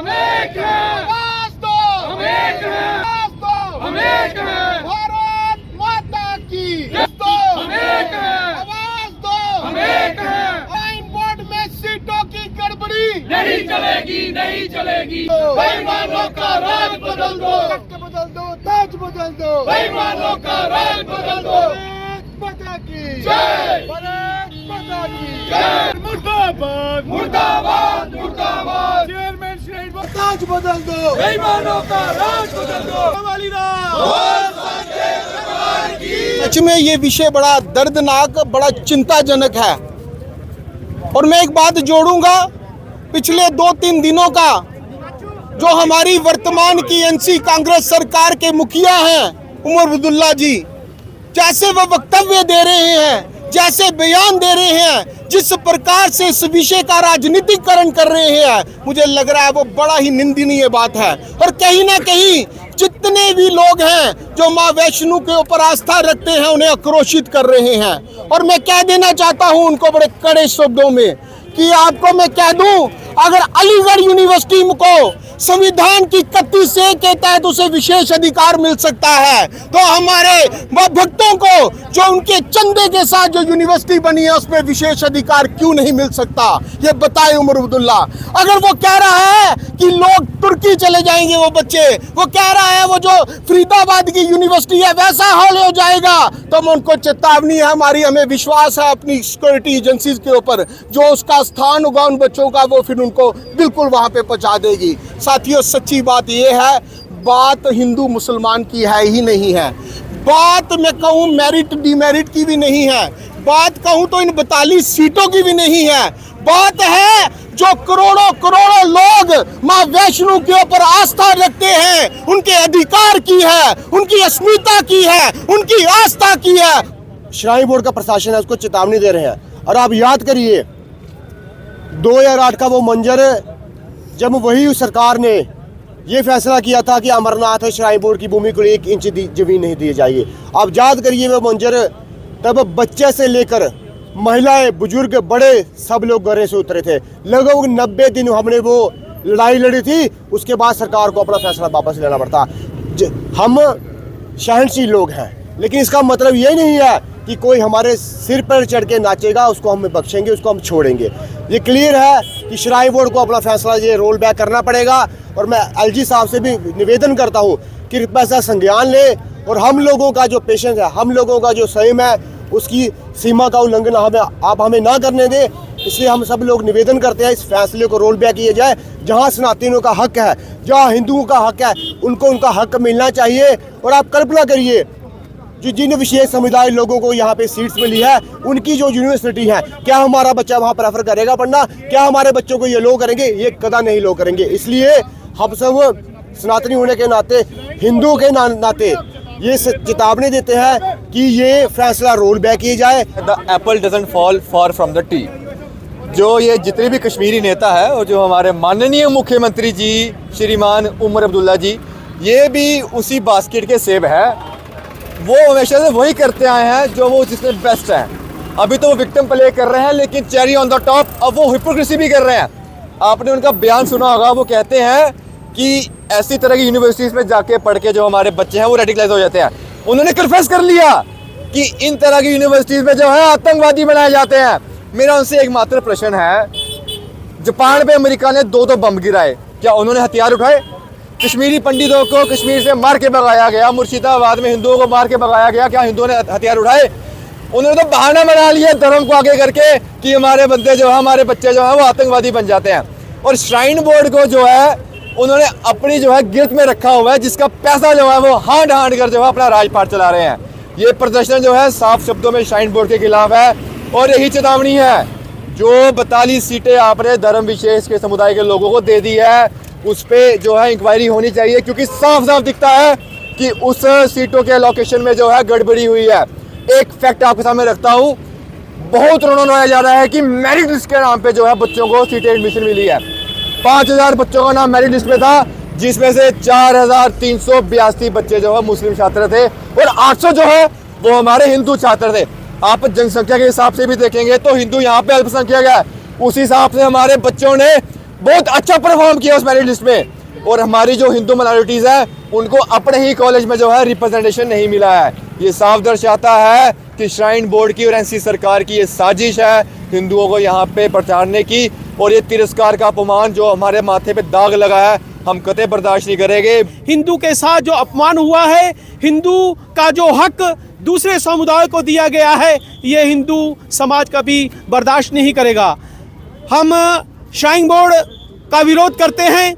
हम एक हैं, आवाज दो, हम एक हैं, आवाज दो, हम एक हैं, भारत माता की दो, हम एक हैं, आवाज दो, हम एक हैं। आइन बोर्ड में सीटों की गड़बड़ी नहीं चलेगी, नहीं चलेगी। बेईमानों का राज बदल दो, तख्त बदल दो, ताज बदल दो, बेईमानों का राज बदल दो। भारत माता की जय, भारत माता की जय। मुर्दाबाद मुर्दाबाद, मुर्दाबाद। चेयरमैन श्री ताज बदल दो, बेईमानों का राज बदल दो। सच में ये विषय बड़ा दर्दनाक, बड़ा चिंताजनक है। और मैं एक बात जोड़ूंगा, पिछले 2-3 दिनों का जो हमारी वर्तमान की एनसी कांग्रेस सरकार के मुखिया हैं उमर अब्दुल्ला जी, जैसे वो वक्तव्य दे रहे हैं, जैसे बयान दे रहे हैं, जिस प्रकार से इस विषय का राजनीतिकरण कर रहे हैं, मुझे लग रहा है वो बड़ा ही निंदनीय बात है। और कहीं ना कहीं जितने भी लोग हैं जो माँ वैष्णो के ऊपर आस्था रखते हैं उन्हें आक्रोशित कर रहे हैं। और मैं कह देना चाहता हूं उनको बड़े कड़े शब्दों में कि आपको मैं कह दूं, अगर अलीगढ़ यूनिवर्सिटी को संविधान की 31A के तहत उसे विशेष अधिकार मिल सकता है, तो हमारे भक्तों को जो उनके चंदे के साथ जो यूनिवर्सिटी बनी है उसमें विशेष अधिकार क्यों नहीं मिल सकता, ये बताए उमर अब्दुल्ला। अगर वो कह रहा है कि लोग तुर्की चले जाएंगे, वो बच्चे, वो कह रहा है वो जो फरीदाबाद की यूनिवर्सिटी है वैसा हाल हो जाएगा, तो मैं उनको चेतावनी है हमारी, हमें विश्वास है अपनी सिक्योरिटी एजेंसीज के ऊपर, जो उसका स्थान होगा उन बच्चों का वो फिर उनको बिल्कुल वहां पे पहुंचा देगी। साथियों, सच्ची बात यह है, बात हिंदू मुसलमान की है ही नहीं है, बात मैं कहूँ मेरिट डिमेरिट की भी नहीं है, बात कहूँ तो इन 42 सीटों की भी नहीं है, बात है जो करोड़ों करोड़ों लोग माँ वैष्णो के ऊपर आस्था रखते हैं, उनके अधिकार की है, उनकी अस्मिता की है, उनकी आस्था की है। श्राइन बोर्ड का प्रशासन है, उसको चेतावनी दे रहे हैं। और आप याद करिए 2008 का वो मंजर, जब वही सरकार ने ये फैसला किया था कि अमरनाथ श्राइन बोर्ड की भूमि को 1 इंच जमीन नहीं दी जाएगी। आप याद करिए वो मंजर, तब बच्चे से लेकर महिलाएं, बुजुर्ग, बड़े सब लोग गरे से उतरे थे। लगभग 90 दिन हमने वो लड़ाई लड़ी थी, उसके बाद सरकार को अपना फैसला वापस लेना पड़ता। हम शहनशील लोग हैं, लेकिन इसका मतलब ये नहीं है कि कोई हमारे सिर पर चढ़ के नाचेगा उसको हम बख्शेंगे, उसको हम छोड़ेंगे। ये क्लियर है कि श्राइन बोर्ड को अपना फैसला ये रोल बैक करना पड़ेगा। और मैं एलजी साहब से भी निवेदन करता हूँ कि कृपया ऐसा संज्ञान ले और हम लोगों का जो पेशेंस है, हम लोगों का जो संयम है, उसकी सीमा का उल्लंघन आप हमें ना करने दें। इसलिए हम सब लोग निवेदन करते हैं इस फैसले को रोल बैक किया जाए। जहाँ सनातनियों का हक है, जहाँ हिंदुओं का हक है, उनको उनका हक मिलना चाहिए। और आप कल्पना करिए जिन विशेष समुदाय लोगों को यहाँ पे सीट्स मिली है, उनकी जो यूनिवर्सिटी है, क्या हमारा बच्चा वहाँ प्रेफर करेगा पढ़ना? क्या हमारे बच्चों को ये लो करेंगे? ये कदा नहीं लो करेंगे। इसलिए हम सब सनातनी होने के नाते, हिंदुओं के नाते ये चेतावनी देते हैं कि ये फैसला रोल बैक किया जाए। The Apple doesn't fall far from the tree. जो ये जितने भी कश्मीरी नेता है और जो हमारे माननीय मुख्यमंत्री जी श्रीमान उमर अब्दुल्ला जी, ये भी उसी बास्केट के सेब है। वो हमेशा से वही करते आए हैं जो वो जिसमें बेस्ट है। अभी तो वो विक्टिम प्ले कर रहे हैं, लेकिन चेरी ऑन द टॉप अब वो हिपोक्रेसी भी कर रहे हैं। आपने उनका बयान सुना होगा, वो कहते हैं कि ऐसी तरह की यूनिवर्सिटीज़ में जाके पढ़ के जो हमारे बच्चे हैं वो रेडिकलाइज हो जाते हैं। उन्होंने कन्फेस कर लिया कि इन तरह की यूनिवर्सिटीज़ में जो है आतंकवादी बनाए जाते हैं। मेरा उनसे एक मात्र प्रश्न है, जापान पे अमेरिका ने 2 बम गिराए, क्या उन्होंने हथियार उठाए? कश्मीरी पंडितों को कश्मीर से मार के भगाया गया, मुर्शिदाबाद में हिंदुओं को मार के भगाया गया, क्या हिंदुओं ने हथियार उठाए? उन्होंने तो बहाना बना लिया धर्म को आगे करके कि हमारे बंदे जो है, हमारे बच्चे जो है वो आतंकवादी बन जाते हैं। और श्राइन बोर्ड को जो है उन्होंने अपनी जो है गिरफ्त में रखा हुआ है, जिसका पैसा जो है वो हांड हांड कर जो है अपना राजपाट चला रहे हैं। ये प्रदर्शन जो है साफ शब्दों में श्राइन बोर्ड के खिलाफ है। और यही चेतावनी है, जो 42 सीटें आपने धर्म विशेष के समुदाय के लोगों को दे दी है, उस पर जो है इंक्वायरी होनी चाहिए, क्योंकि साफ साफ दिखता है कि उस सीटों के एलोकेशन में जो है गड़बड़ी हुई है। एक फैक्ट आपके सामने रखता हूँ, बहुत रोना जा रहा है कि मेरिट लिस्ट के नाम पे जो है बच्चों को सीटें एडमिशन मिली है। 5000 बच्चों का नाम मेरिट लिस्ट में था, जिसमें से 4382 बच्चे जो है मुस्लिम छात्र थे और 800 जो है वो हमारे हिंदू छात्र थे। आप जनसंख्या के हिसाब से भी देखेंगे तो हिंदू यहाँ पे अल्पसंख्यक है, उस हिसाब से हमारे बच्चों ने बहुत अच्छा परफॉर्म किया उस मेरिट लिस्ट में, और हमारी जो हिंदू माइनॉरिटीज़ हैं उनको अपने ही कॉलेज में जो है रिप्रेजेंटेशन नहीं मिला है। ये साफ दर्शाता है कि श्राइन बोर्ड की और एनसी सरकार की ये साजिश है हिंदुओं को यहाँ पे प्रचारने की, और ये तिरस्कार का अपमान जो हमारे माथे पे दाग लगा है हम कतई बर्दाश्त नहीं करेंगे। हिंदू के साथ जो अपमान हुआ है, हिंदू का जो हक दूसरे समुदाय को दिया गया है, ये हिंदू समाज कभी बर्दाश्त नहीं करेगा। हम श्राइन बोर्ड का विरोध करते हैं।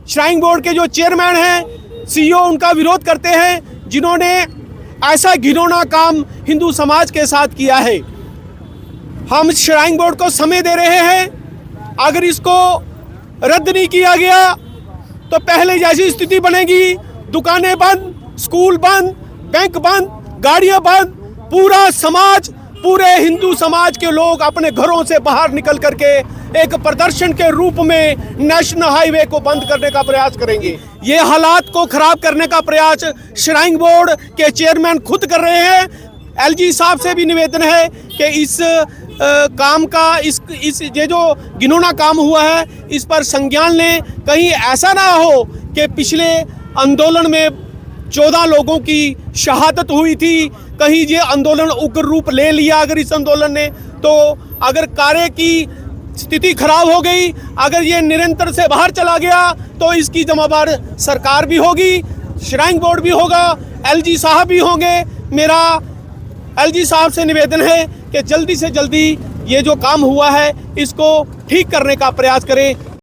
श्राइन बोर्ड के जो चेयरमैन हैं, सीईओ, उनका विरोध करते हैं जिन्होंने ऐसा घिनौना काम हिंदू समाज के साथ किया है। हम श्राइन बोर्ड को समय दे रहे हैं, अगर इसको रद्द नहीं किया गया तो पहले जैसी स्थिति बनेगी, दुकानें बंद, स्कूल बंद, बैंक बंद, गाड़ियां बंद, पूरा समाज, पूरे हिंदू समाज के लोग अपने घरों से बाहर निकल करके एक प्रदर्शन के रूप में नेशनल हाईवे को बंद करने का प्रयास करेंगे। ये हालात को खराब करने का प्रयास श्राइन बोर्ड के चेयरमैन खुद कर रहे हैं। एलजी साहब से भी निवेदन है कि इस काम का इस ये जो घिनौना काम हुआ है इस पर संज्ञान लें। कहीं ऐसा ना हो कि पिछले आंदोलन में 14 लोगों की शहादत हुई थी, कहीं ये आंदोलन उग्र रूप ले लिया अगर इस आंदोलन ने, तो अगर कार्य की स्थिति खराब हो गई, अगर ये निरंतर से बाहर चला गया तो इसकी जिम्मेदार सरकार भी होगी, श्राइन बोर्ड भी होगा, एलजी साहब भी होंगे। मेरा एलजी साहब से निवेदन है कि जल्दी से जल्दी ये जो काम हुआ है इसको ठीक करने का प्रयास करें।